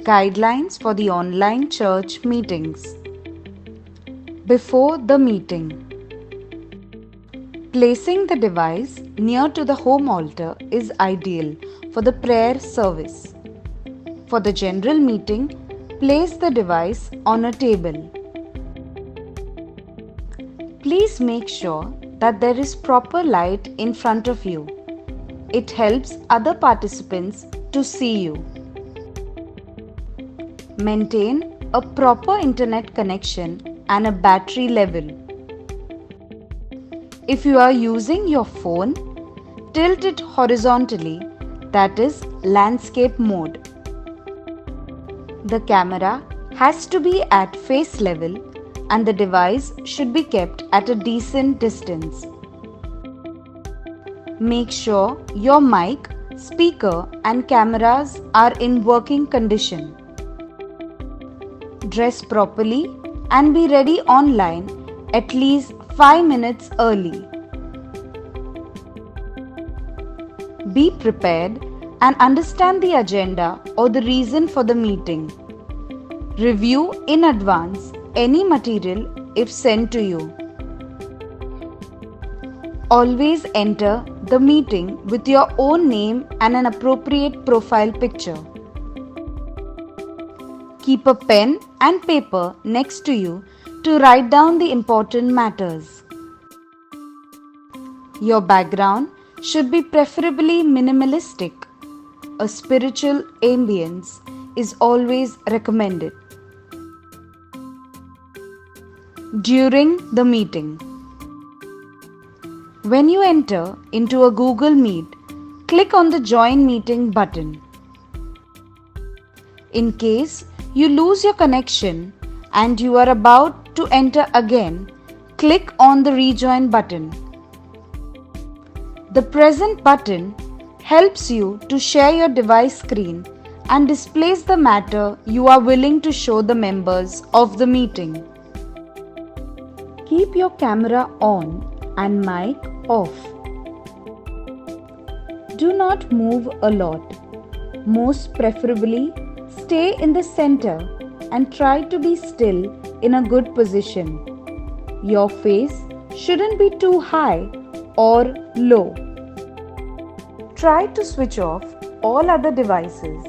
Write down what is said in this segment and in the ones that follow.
Guidelines for the online church meetings. Before the meeting. Placing the device near to the home altar is ideal for the prayer service. For the general meeting, place the device on a table. Please make sure that there is proper light in front of you. It helps other participants to see you. Maintain a proper internet connection and a battery level. If you are using your phone, tilt it horizontally, that is landscape mode. The camera has to be at face level and the device should be kept at a decent distance. Make sure your mic, speaker and cameras are in working condition. Dress properly and be ready online at least 5 minutes early. Be prepared and understand the agenda or the reason for the meeting. Review in advance any material if sent to you. Always enter the meeting with your own name and an appropriate profile picture. Keep a pen and paper next to you to write down the important matters. Your background should be preferably minimalistic. A spiritual ambience is always recommended. During the meeting. When you enter into a Google Meet, click on the Join Meeting button. In case you lose your connection and you are about to enter again, click on the Rejoin button. The present button helps you to share your device screen and displays the matter you are willing to show the members of the meeting. Keep your camera on and mic off. Do not move a lot. Most preferably, stay in the center and try to be still in a good position. Your face shouldn't be too high or low. Try to switch off all other devices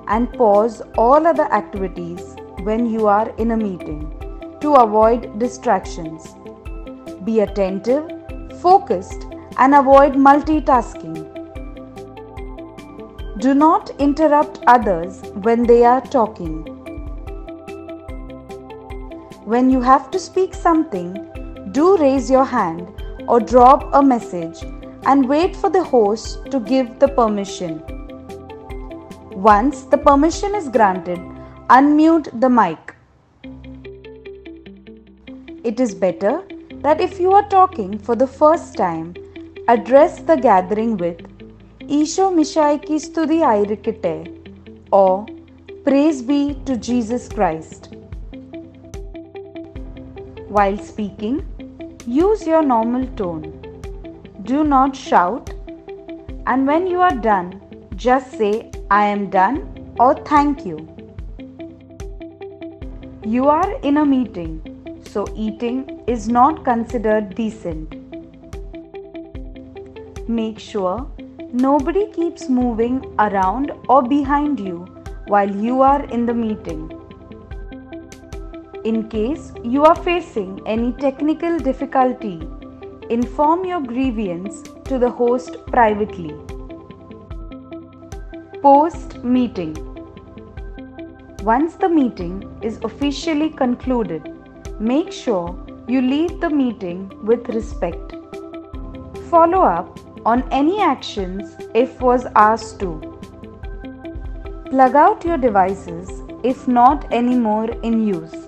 and pause all other activities when you are in a meeting to avoid distractions. Be attentive, focused, and avoid multitasking. Do not interrupt others when they are talking. When you have to speak something, do raise your hand or drop a message and wait for the host to give the permission. Once the permission is granted, unmute the mic. It is better that if you are talking for the first time, address the gathering with Isho Mishaiki Studi Airikite or Praise be to Jesus Christ. While speaking, use your normal tone. Do not shout, and when you are done, just say I am done or thank you. You are in a meeting, so eating is not considered decent. Make sure nobody keeps moving around or behind you while you are in the meeting. In case you are facing any technical difficulty, inform your grievance to the host privately. Post-meeting. Once the meeting is officially concluded, make sure you leave the meeting with respect. Follow up on any actions if was asked to. Plug out your devices if not anymore in use.